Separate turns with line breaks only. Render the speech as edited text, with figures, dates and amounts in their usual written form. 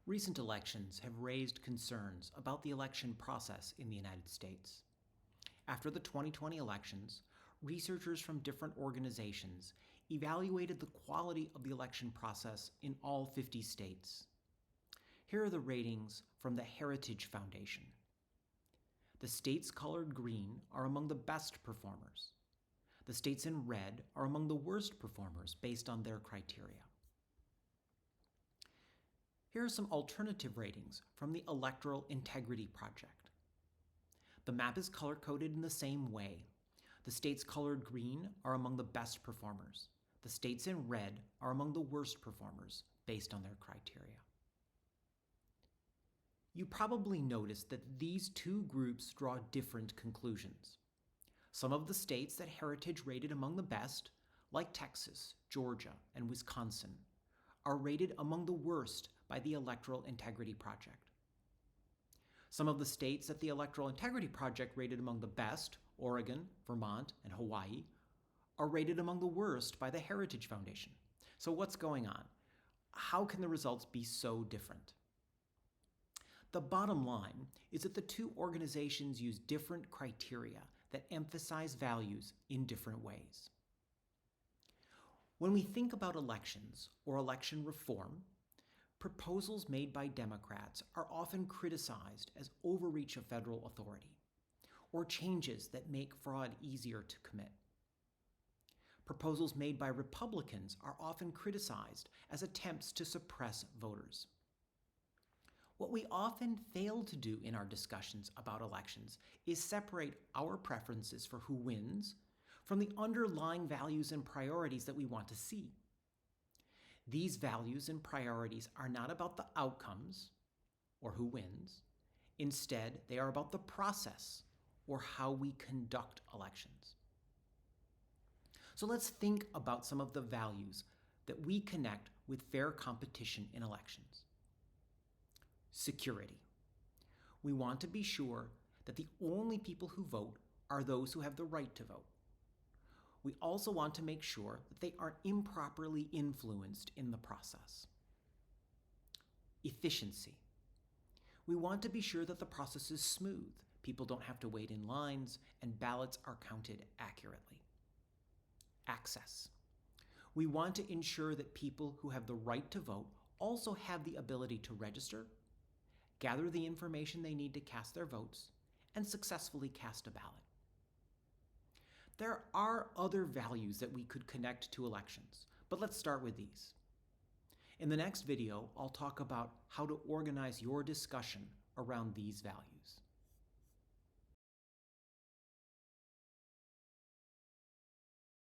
Recent elections have raised concerns about the election process in the United States. After the 2020 elections, researchers from different organizations evaluated the quality of the election process in all 50 states. Here are the ratings from the Heritage Foundation. The states colored green are among the best performers. The states in red are among the worst performers based on their criteria. Here are some alternative ratings from the Electoral Integrity Project. The map is color-coded in the same way. The states colored green are among the best performers. The states in red are among the worst performers based on their criteria. You probably noticed that these two groups draw different conclusions. Some of the states that Heritage rated among the best, like Texas, Georgia, and Wisconsin, are rated among the worst by the Electoral Integrity Project. Some of the states that the Electoral Integrity Project rated among the best, Oregon, Vermont, and Hawaii, are rated among the worst by the Heritage Foundation. So what's going on? How can the results be so different? The bottom line is that the two organizations use different criteria that emphasize values in different ways. When we think about elections or election reform, proposals made by Democrats are often criticized as overreach of federal authority, or changes that make fraud easier to commit. Proposals made by Republicans are often criticized as attempts to suppress voters. What we often fail to do in our discussions about elections is separate our preferences for who wins from the underlying values and priorities that we want to see. These values and priorities are not about the outcomes or who wins. Instead, they are about the process or how we conduct elections. So let's think about some of the values that we connect with fair competition in elections. Security. We want to be sure that the only people who vote are those who have the right to vote. We also want to make sure that they aren't improperly influenced in the process. Efficiency. We want to be sure that the process is smooth, people don't have to wait in lines, and ballots are counted accurately. Access. We want to ensure that people who have the right to vote also have the ability to register, gather the information they need to cast their votes, and successfully cast a ballot. There are other values that we could connect to elections, but let's start with these. In the next video, I'll talk about how to organize your discussion around these values.